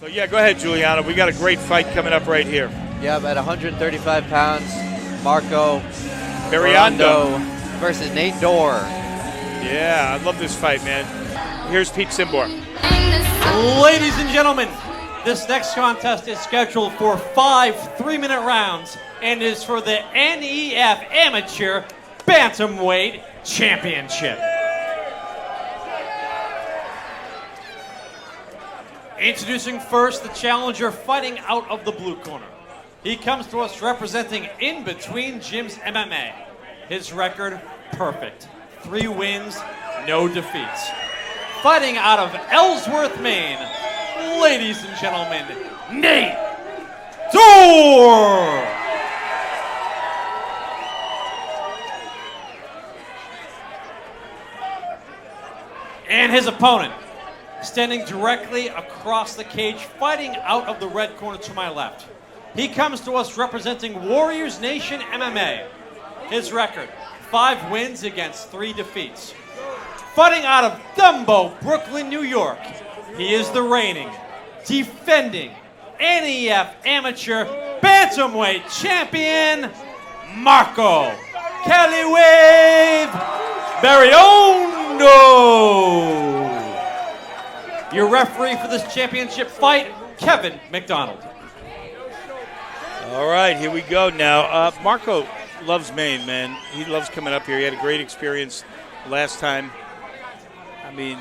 So, yeah, go ahead, Giuliano. We got a great fight coming up right here. Yeah, at 135 pounds, Marco Berreondo versus Nate Dorr. Yeah, I love this fight, man. Here's Pete Simbor. Ladies and gentlemen, this next contest is scheduled for 5 3-minute rounds and is for the NEF Amateur Bantamweight Championship. Introducing first the challenger fighting out of the blue corner. He comes to us representing In Between Gyms MMA. His record, perfect. 3 wins, no defeats. Fighting out of Ellsworth, Maine, ladies and gentlemen, Nate Dorr! And his opponent, standing directly across the cage, fighting out of the red corner to my left. He comes to us representing Warriors Nation MMA. His record, 5 wins against 3 defeats. Fighting out of Dumbo, Brooklyn, New York. He is the reigning, defending NEF Amateur Bantamweight Champion, Marco Caliwave Berreondo. Your referee for this championship fight, Kevin McDonald. All right, here we go now. Marco loves Maine, man. He loves coming up here. He had a great experience last time. I mean,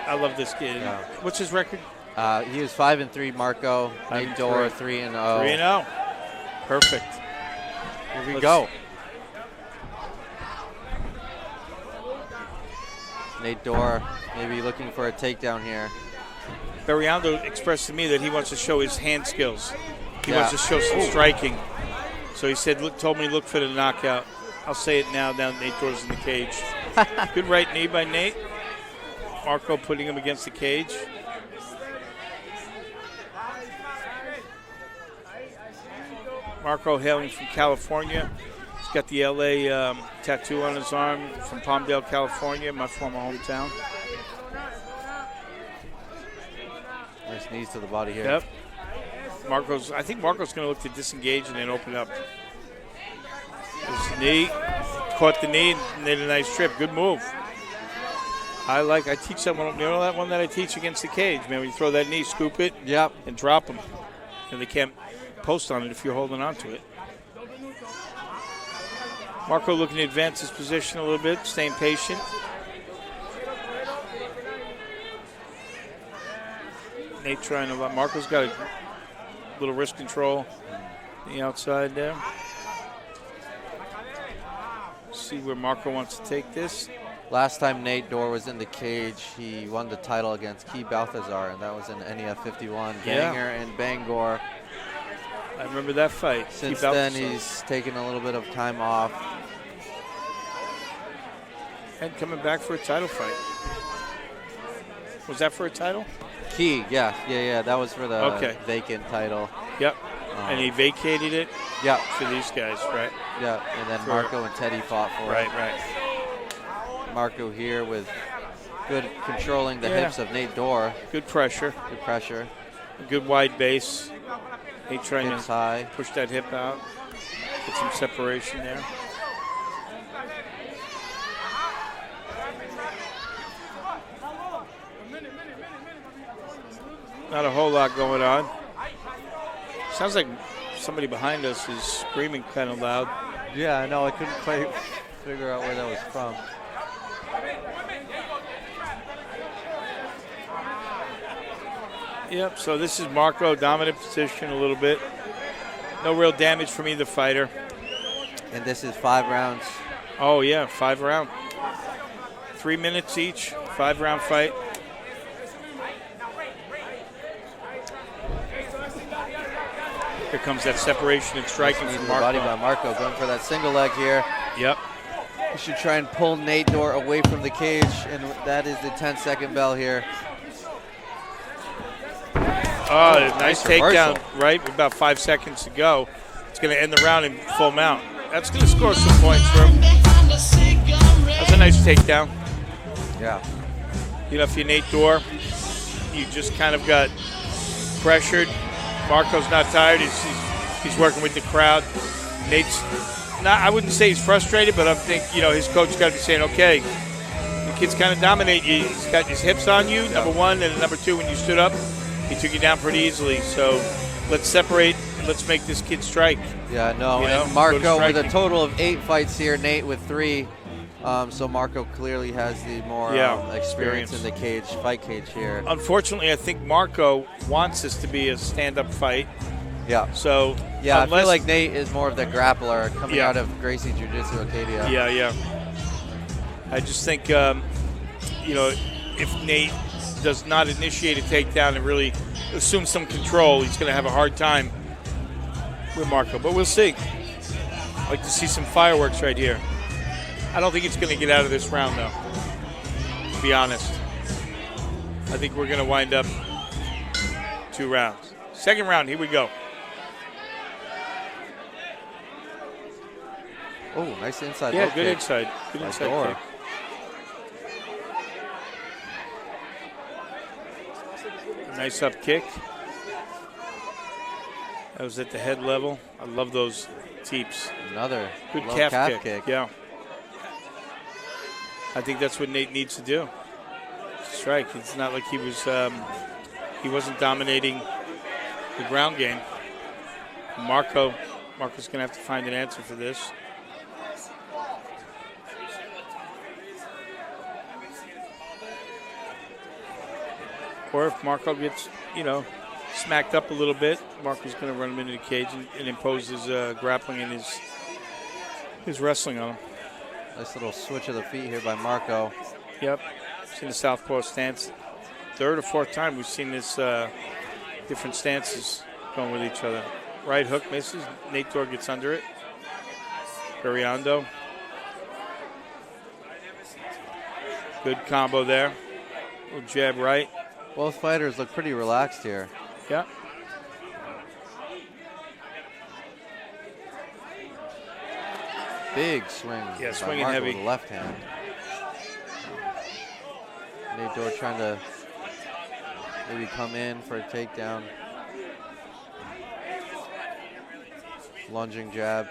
I love this kid. Yeah. What's his record? He was 5-3, Marco. Nate Dorr, 3-0. 3-0. Perfect. Here we go. Nate Dorr maybe looking for a takedown here. Berreondo expressed to me that he wants to show his hand skills. He wants to show some striking. So he said, told me look for the knockout. I'll say it now Nate Dorr's in the cage. Good right knee by Nate. Marco putting him against the cage. Marco hailing from California. He's got the LA tattoo on his arm from Palmdale, California, my former hometown. Nice knees to the body here. Yep. I think Marco's going to look to disengage and then open up. There's the knee. Caught the knee and made a nice trip. Good move. I teach that one. You know that one that I teach against the cage, man? When you throw that knee, scoop it, and drop them. And they can't post on it if you're holding on to it. Marco looking to advance his position a little bit, staying patient. Nate trying to. Marco's got a little wrist control on the outside there. See where Marco wants to take this. Last time Nate Dorr was in the cage, he won the title against Key Balthazar, and that was in NEF 51. Ganger and Bangor. I remember that fight. Since then, he's taken a little bit of time off. And coming back for a title fight. Was that for a title? Key, yeah. That was for the vacant title. Yep. And he vacated it. Yeah. For these guys, right? Yeah. And then Marco and Teddy fought for it. Right. Marco here with good controlling the hips of Nate Dorr. Good pressure. A good wide base. Nate trying to push that hip out. Get some separation there. Not a whole lot going on. Sounds like somebody behind us is screaming kind of loud. Yeah, I know. I couldn't quite figure out where that was from. Yep, so this is Marco, dominant position a little bit. No real damage from either fighter. And this is 5 rounds. Oh, yeah, 5 round. 3 minutes each, 5-round fight. Here comes that separation and striking from Marco. Body by Marco, going for that single leg here. Yep. He should try and pull Nate Dorr away from the cage, and that is the 10-second bell here. Oh, nice takedown, right? With about 5 seconds to go. It's going to end the round in full mount. That's going to score some points for him. That's a nice takedown. Yeah. You know, if you're Nate Dorr, you just kind of got pressured. Marco's not tired. He's working with the crowd. Nate's not. I wouldn't say he's frustrated, but I think his coach got to be saying, okay, the kid's kind of dominate you. He's got his hips on you, number one, and number two, when you stood up, he took you down pretty easily. So let's separate. Let's make this kid strike. Yeah, no. And Marco with a total of 8 fights here. Nate with 3. So Marco clearly has the more experience in the fight cage here. Unfortunately, I think Marco wants this to be a stand-up fight. Yeah. So I feel like Nate is more of the grappler coming out of Gracie Jiu-Jitsu Acadia. Yeah. I just think if Nate does not initiate a takedown and really assume some control, he's going to have a hard time with Marco. But we'll see. I'd like to see some fireworks right here. I don't think it's going to get out of this round, though, to be honest. I think we're going to wind up 2 rounds. Second round, here we go. Oh, nice inside. Yeah, good inside. Good inside Dorr. kick. Nice up kick. That was at the head level. I love those teeps. Another good calf kick. Yeah. I think that's what Nate needs to do. Strike. It's not like he wasn't dominating the ground game. Marco's going to have to find an answer for this. Or if Marco gets, smacked up a little bit, Marco's going to run him into the cage and impose his grappling and his wrestling on him. Nice little switch of the feet here by Marco. Yep. Seen the southpaw stance. 3rd or 4th time we've seen this different stances going with each other. Right hook misses. Nate Dorr gets under it. Berreondo. Good combo there. Little jab right. Both fighters look pretty relaxed here. Yeah. Big swing. Yeah, swinging Marco heavy. With the left hand. Nate Dorr trying to maybe come in for a takedown. Lunging jab.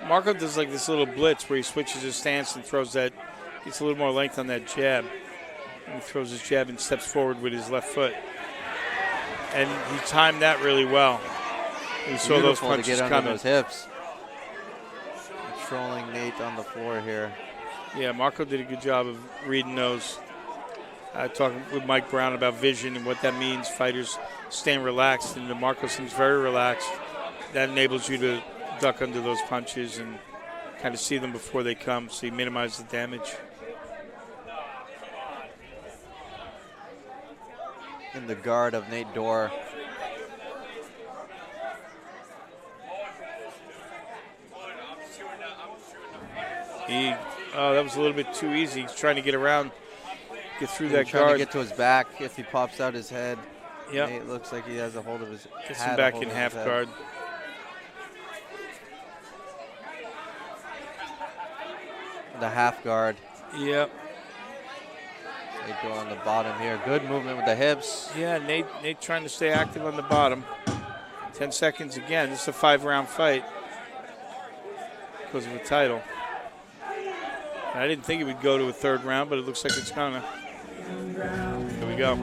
Marco does like this little blitz where he switches his stance and throws that, gets a little more length on that jab. And he throws his jab and steps forward with his left foot. And he timed that really well. He saw those punches to get under coming. those hips. Controlling Nate on the floor here. Yeah, Marco did a good job of reading those. Talking with Mike Brown about vision and what that means, fighters staying relaxed. And Marco seems very relaxed. That enables you to duck under those punches and kind of see them before they come, so you minimize the damage. In the guard of Nate Dorr. That was a little bit too easy. He's trying to get around, get through that trying guard. to get to his back. If he pops out his head, yeah, Nate looks like he has a hold of his head. Gets him back in half guard. The half guard. Yep. Nate Dorr on the bottom here. Good movement with the hips. Yeah, Nate trying to stay active on the bottom. 10 seconds again. This is a 5-round fight because of a title. And I didn't think it would go to a 3rd round, but it looks like it's gonna. Here we go.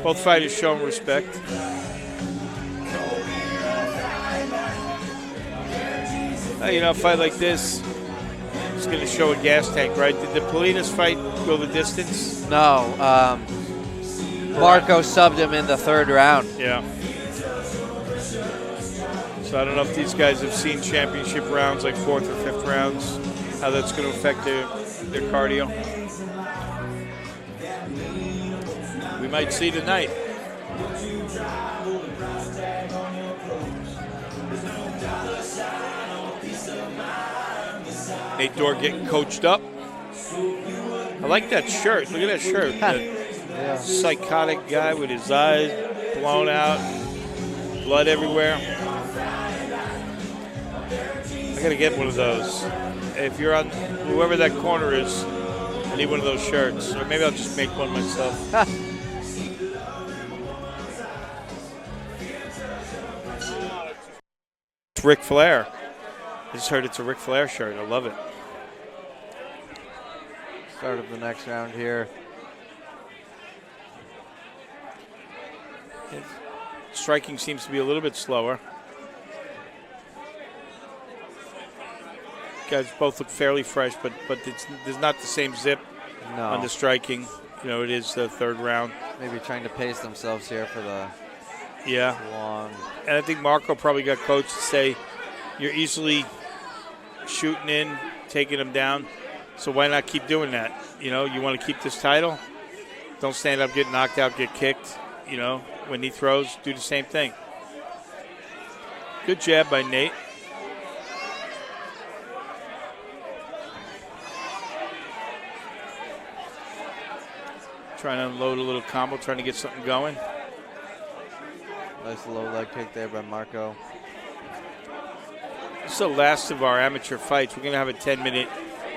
Both fighters showing respect. A fight like this, it's going to show a gas tank, right? Did the Polinas fight go the distance? No. Marco subbed him in the 3rd round. Yeah. So I don't know if these guys have seen championship rounds, like 4th or 5th rounds, how that's going to affect their cardio. We might see tonight. Nate Dorr getting coached up. I like that shirt. Look at that shirt. That psychotic guy with his eyes blown out, blood everywhere. I gotta get one of those. If you're on whoever that corner is, and need one of those shirts. Or maybe I'll just make one myself. It's Ric Flair. I just heard it's a Ric Flair shirt. I love it. Start of the next round here. Striking seems to be a little bit slower. Guys both look fairly fresh, but there's not the same zip on the striking. You know, it is the third round. Maybe trying to pace themselves here for the long. And I think Marco probably got coached to say, you're easily shooting in, taking them down, so why not keep doing that? You know, you want to keep this title? Don't stand up, get knocked out, get kicked. You know, when he throws, do the same thing. Good jab by Nate. Trying to unload a little combo, trying to get something going. Nice low leg kick there by Marco. This is the last of our amateur fights. We're going to have a 10-minute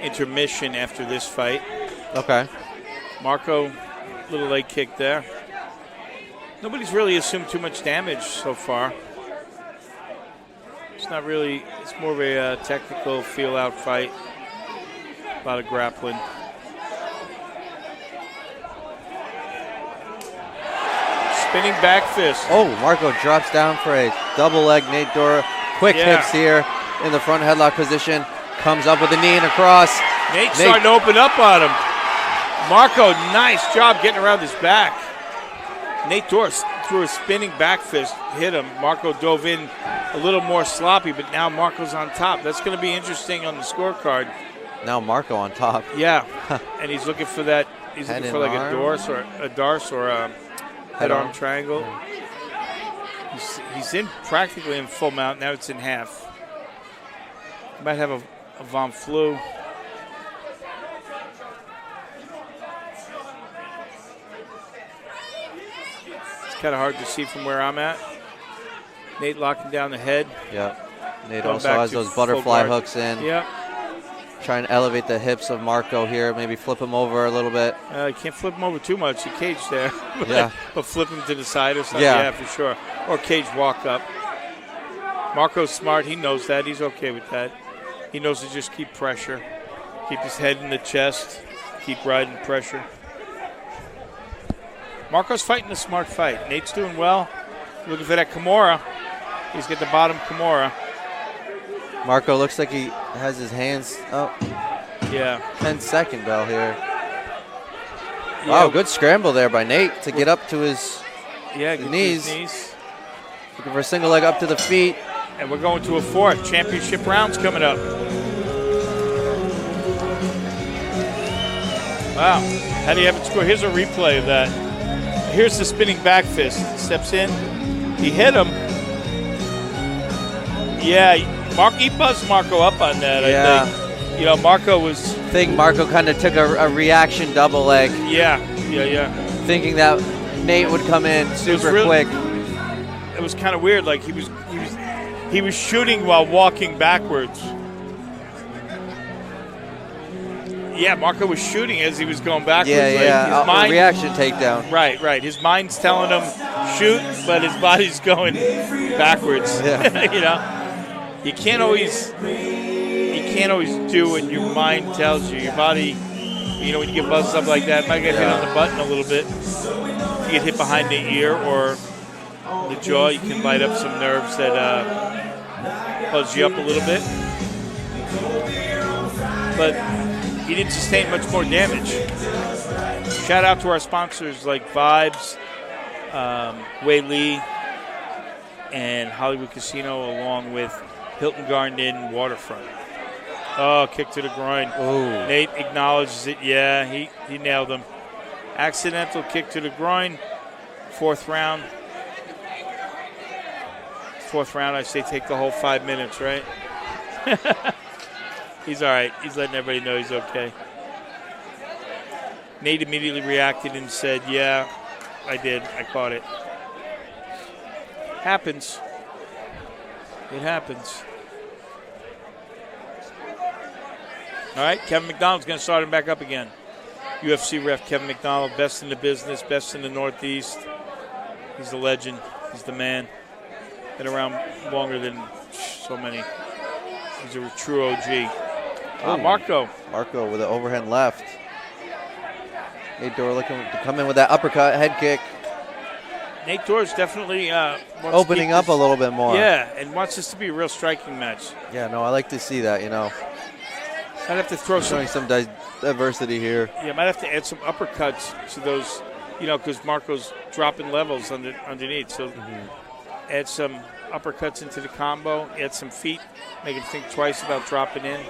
intermission after this fight. Okay. Marco, little leg kick there. Nobody's really assumed too much damage so far. It's not really, it's more of a technical feel-out fight. A lot of grappling. Spinning back fist. Oh, Marco drops down for a double leg Nate Dorr. Quick hips here in the front headlock position. Comes up with a knee and a cross. Nate's starting to open up on him. Marco, nice job getting around his back. Nate Dorr threw a spinning back fist, hit him. Marco dove in a little more sloppy, but now Marco's on top. That's going to be interesting on the scorecard. Now Marco on top. Yeah, and he's looking for that. He's looking for like a Dorse or a head arm triangle. He's in practically in full mount. Now it's in half. Might have a Von Flu. It's kind of hard to see from where I'm at. Nate locking down the head. Yep. Nate also has those butterfly hooks in. Yep. Trying to elevate the hips of Marco here. Maybe flip him over a little bit. You can't flip him over too much. You cage there. Yeah. But flip him to the side or something. Yeah, for sure. Or cage walk up. Marco's smart. He knows that. He's okay with that. He knows to just keep pressure. Keep his head in the chest. Keep riding pressure. Marco's fighting a smart fight. Nate's doing well. Looking for that Kimura. He's got the bottom Kimura. Marco looks like he has his hands up. Yeah. 10-second bell here. Yeah. Wow, good scramble there by Nate to get up to his knees. Looking for a single leg up to the feet. And we're going to a fourth. Championship rounds coming up. Wow. How do you have it score? Here's a replay of that. Here's the spinning back fist. Steps in. He hit him. Yeah, he buzzed Marco up on that, I think. You know, Marco was... I think Marco kind of took a reaction double leg. Yeah. Thinking that Nate would come in super quick. It was kind of weird. Like, he was shooting while walking backwards. Yeah, Marco was shooting as he was going backwards. Yeah. His mind, reaction takedown. Right. His mind's telling him shoot, but his body's going backwards. Yeah. You know? You can't always do what your mind tells you. Your body, you know, when you get buzzed up like that, might get hit on the button a little bit. If you get hit behind the ear or the jaw, you can light up some nerves that buzz you up a little bit. But he didn't sustain much more damage. Shout out to our sponsors like Vibes, Wei Lee, and Hollywood Casino, along with Hilton Garden Inn Waterfront. Oh, kick to the groin. Ooh. Nate acknowledges it. Yeah, he nailed him. Accidental kick to the groin. Fourth round, I say take the whole 5 minutes, right? He's all right. He's letting everybody know he's okay. Nate immediately reacted and said, yeah, I did. I caught it. Happens. It happens. All right, Kevin McDonald's going to start him back up again. UFC ref Kevin McDonald, best in the business, best in the Northeast. He's a legend. He's the man. Been around longer than so many. He's a true OG. Marco. Marco with an overhand left. Nate Dorr looking to come in with that uppercut, head kick. Nate Dorr is definitely opening up a little bit more. Yeah, and wants this to be a real striking match. Yeah, no, I like to see that, I'd have to throw showing some diversity here. Yeah, might have to add some uppercuts to those, because Marco's dropping levels underneath. So add some uppercuts into the combo, add some feet, make him think twice about dropping in.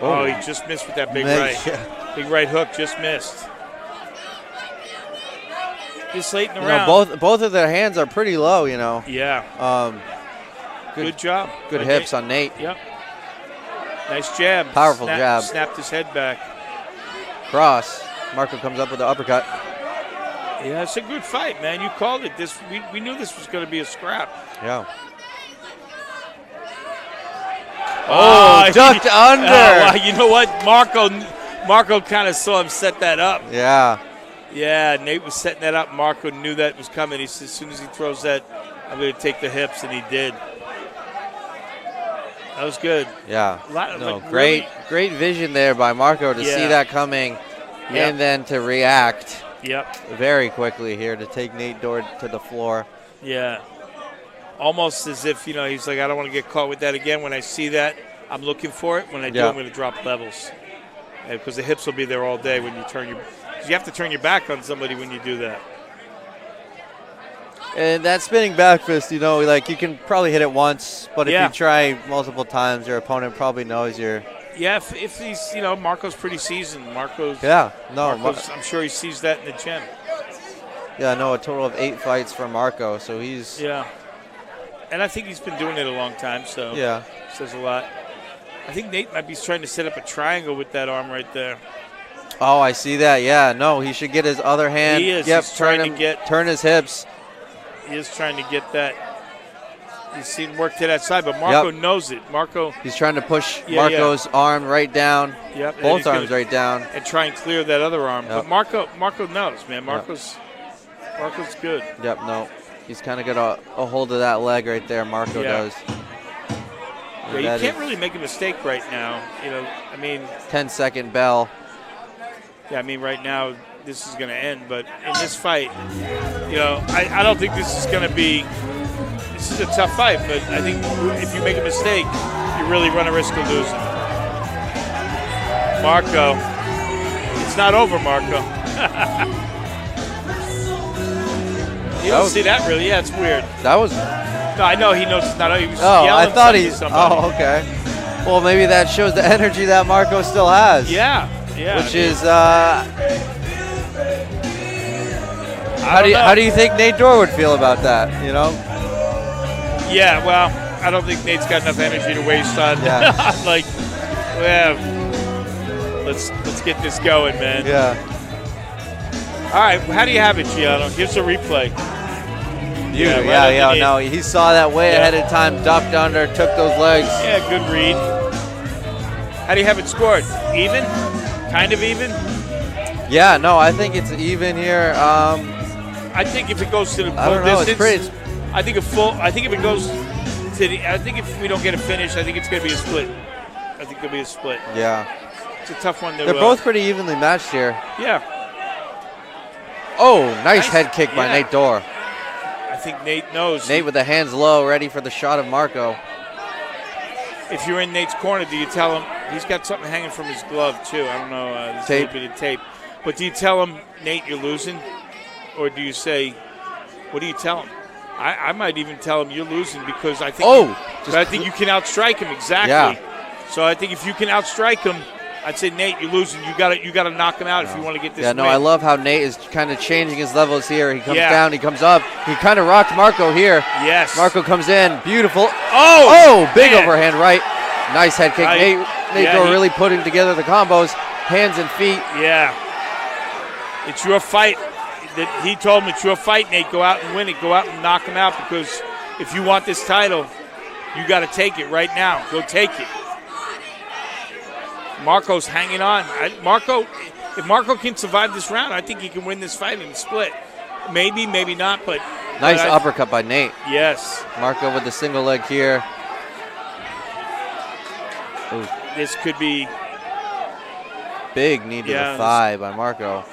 Oh, he just missed with that big right. Yeah. Big right hook, just missed. This late in the round. Both of their hands are pretty low, Yeah. Good job. Good hips on Nate. Yep. Nice jab. Powerful jab. Snapped his head back. Cross. Marco comes up with the uppercut. Yeah, it's a good fight, man. You called it. We knew this was going to be a scrap. Yeah. Ducked under. Well, you know what? Marco kind of saw him set that up. Yeah. Yeah, Nate was setting that up. Marco knew that was coming. He said, as soon as he throws that, I'm going to take the hips, and he did. That was good. Yeah. Great vision there by Marco to see that coming and then to react very quickly here to take Nate Dorr to the floor. Yeah. Almost as if, he's like, I don't want to get caught with that again. When I see that, I'm looking for it. When I do, I'm going to drop levels. Because the hips will be there all day when you turn your – you have to turn your back on somebody when you do that. And that spinning back fist, you can probably hit it once, but if you try multiple times, your opponent probably knows you're. Yeah, if he's, Marco's pretty seasoned. Marco's, I'm sure he sees that in the gym. Yeah, I know a total of 8 fights for Marco, so he's. Yeah. And I think he's been doing it a long time, so. Yeah. Says a lot. I think Nate might be trying to set up a triangle with that arm right there. Oh, I see that. Yeah, no, he should get his other hand. He is. Yep, he's trying to turn his hips. He is trying to get that. He's seen work to that side, but Marco knows it. He's trying to push Marco's arm right down. Yep. Both arms right down. And try and clear that other arm. Yep. But Marco knows, man. Marco's good. Yep, no. He's kind of got a hold of that leg right there. Marco does. Yeah, you can't really make a mistake right now. 10-second bell. Yeah, right now this is going to end, but in this fight, I don't think this is going to be. This is a tough fight, but I think if you make a mistake, you really run a risk of losing. Marco, it's not over, Marco. You don't see that really? Yeah, it's weird. That was. No, I know he knows it's not over. He was yelling I thought he's. somebody. Oh, okay. Well, maybe that shows the energy that Marco still has. Yeah. Which is. How do you think Nate Dorr would feel about that? Yeah, well, I don't think Nate's got enough energy to waste on. Yeah. Let's get this going, man. Yeah. All right, how do you have it, Giano? Give us a replay. No, he saw that way ahead of time, ducked under, took those legs. Yeah, good read. How do you have it scored? Even? Kind of even? Yeah, no, I think it's even here. I think if it goes to the full distance, I think if it goes to the, I think if we don't get a finish, I think it's going to be a split. I think it'll be a split. Yeah. It's a tough one to. They're both pretty evenly matched here. Yeah. Oh, nice head kick by Nate Dorr. I think Nate knows. Nate with the hands low, ready for the shot of Marco. If you're in Nate's corner, do you tell him he's got something hanging from his glove too? I don't know. There's a little bit of tape. But do you tell him, Nate, you're losing? Or do you say, what do you tell him? I might even tell him you're losing because I think I think you can outstrike him exactly. Yeah. So I think if you can outstrike him, I'd say Nate, you're losing. You got to knock him out if you want to get this. Yeah, no, win. I love how Nate is kind of changing his levels here. He comes down, he comes up. He kind of rocked Marco here. Yes. Marco comes in, beautiful. Oh, big overhand right. Nice head kick. Nate Dorr really putting together the combos, hands and feet. Yeah. It's your fight. He told him it's your fight, Nate. Go out and win it. Go out and knock him out because if you want this title, you got to take it right now. Go take it. Marco's hanging on. Marco, If Marco can survive this round, I think he can win this fight in the split. Maybe, maybe not, but. Nice uppercut by Nate. Yes. Marco with the single leg here. Ooh. This could be. Big knee to the thigh by Marco.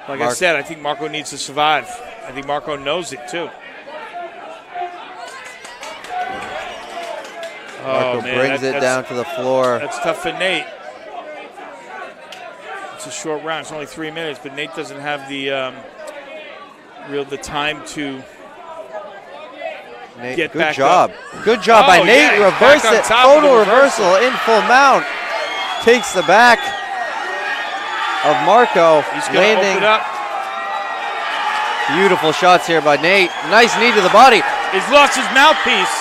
Like I said, I think Marco needs to survive. I think Marco knows it too. Marco brings it down to the floor. That's tough for Nate. It's a short round. It's only 3 minutes, but Nate doesn't have the time to Nate, get good back job. up. Good job by Nate. Yeah, Reverse it. Total reversal in full mount. Takes the back of Marco. He's going to open it up. Beautiful shots here by Nate. Nice knee to the body. He's lost his mouthpiece.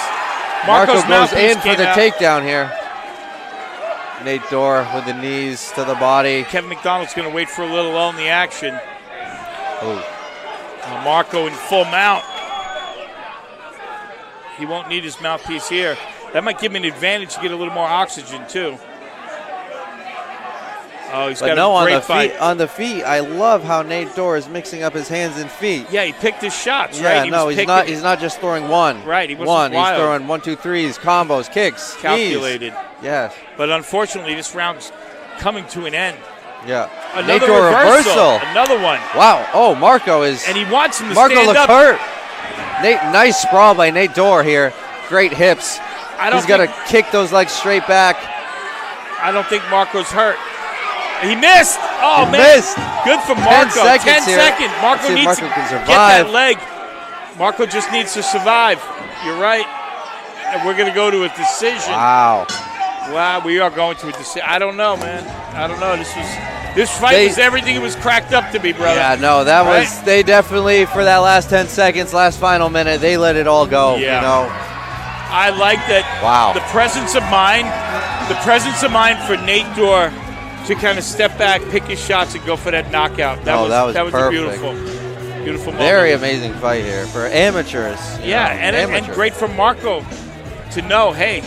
Marco goes in for the takedown here. Nate Dorr with the knees to the body. Kevin McDonald's going to wait for a little lull in the action. Oh. Marco in full mount. He won't need his mouthpiece here. That might give him an advantage to get a little more oxygen, too. Oh, he's got a great fight. On the feet, I love how Nate Dorr is mixing up his hands and feet. Yeah, he picked his shots, right? Yeah, he's not just throwing one. Right, he wasn't wild. He's throwing 1, 2, 3s, combos, kicks, calculated. Knees. Yes. But unfortunately, this round's coming to an end. Yeah. Another Nate Dorr reversal. Another one. Wow. Oh, Marco is. And he wants him to Marco stand up. Marco looks hurt. Nate, nice sprawl by Nate Dorr here. Great hips. He's got to kick those legs straight back. I don't think Marco's hurt. He missed. Oh, he man. Missed. Good for Marco. 10 seconds. Marco needs to get that leg. Marco just needs to survive. You're right. And we're going to go to a decision. Wow. Wow, we are going to a decision. I don't know, man. I don't know. This fight was everything it was cracked up to be, brother. Yeah, no, that was, they definitely, for that last 10 seconds, last final minute, they let it all go, yeah. You know. I like that. Wow. The presence of mind for Nate Dorr to kind of step back, pick his shots, and go for that knockout. That was a beautiful moment. Very amazing fight here for amateurs. Yeah, and great for Marco to know, hey,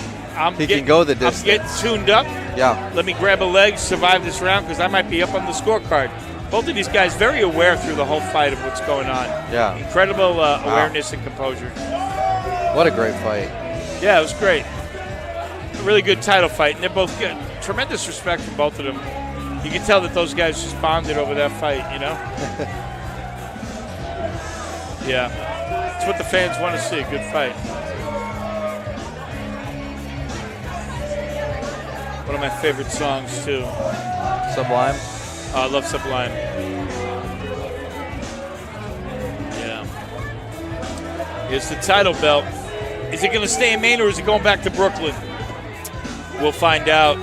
he can go the distance. I'm getting tuned up. Yeah. Let me grab a leg, survive this round, because I might be up on the scorecard. Both of these guys very aware through the whole fight of what's going on. Yeah. Incredible awareness and composure. What a great fight. Yeah, it was great. A really good title fight, and they're both good. Tremendous respect from both of them. You can tell that those guys just bonded over that fight, you know? Yeah. It's what the fans want to see, a good fight. One of my favorite songs, too. Sublime? I love Sublime. Yeah. Here's the title belt. Is it going to stay in Maine or is it going back to Brooklyn? We'll find out.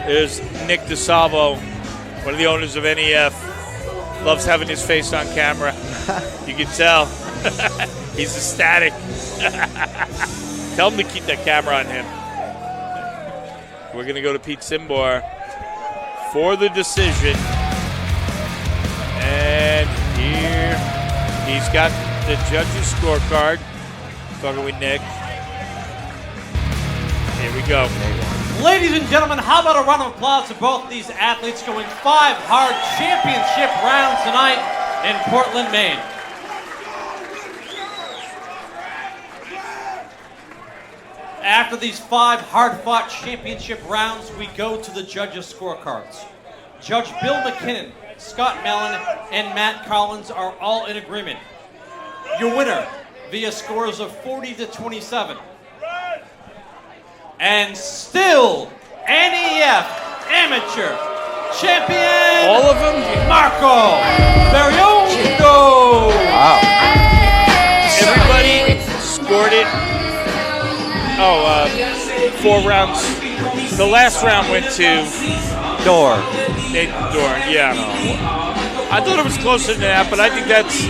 There's Nick DeSalvo, one of the owners of NEF. Loves having his face on camera. You can tell. He's ecstatic. Tell him to keep that camera on him. We're going to go to Pete Simbar for the decision. And here he's got the judges' scorecard. Talking with Nick. Here we go. Ladies and gentlemen, how about a round of applause to both these athletes going 5 hard championship rounds tonight in Portland, Maine. After these 5 hard-fought championship rounds, we go to the judges' scorecards. Judge Bill McKinnon, Scott Mellon, and Matt Collins are all in agreement. Your winner via scores of 40-27. And still, NEF Amateur Champion. All of them? Marco Berreondo. Wow. Everybody scored it. 4 rounds. The last round went to Dorr. Nathan Dorr, yeah. I thought it was closer than that, but I think that's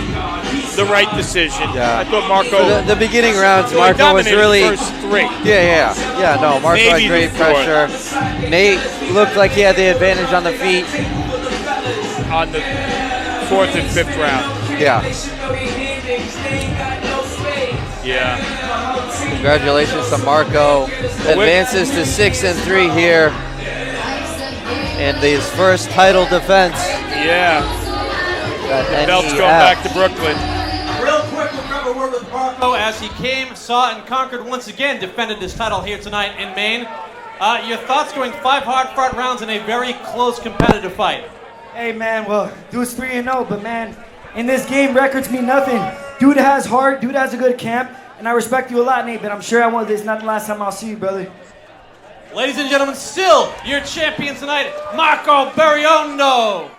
the right decision. Yeah. I thought Marco. The beginning rounds, Marco was really. The first 3. Yeah. No, Marco had great pressure. Nate looked like he had the advantage on the feet. On the 4th and 5th round. Yeah. Yeah. Congratulations to Marco. Advances to 6-3 here. And his first title defense. Yeah. The belt's going back to Brooklyn. Real quick, we'll grab a word with Marco as he came, saw, and conquered once again, defended his title here tonight in Maine. Your thoughts going 5 hard-fought rounds in a very close competitive fight? Hey, man, well, dude's 3-0, but, man, in this game, records mean nothing. Dude has heart, dude has a good camp, and I respect you a lot, Nate, but I'm sure I won this. Not the last time I'll see you, brother. Ladies and gentlemen, still your champion tonight, Marco Berreondo.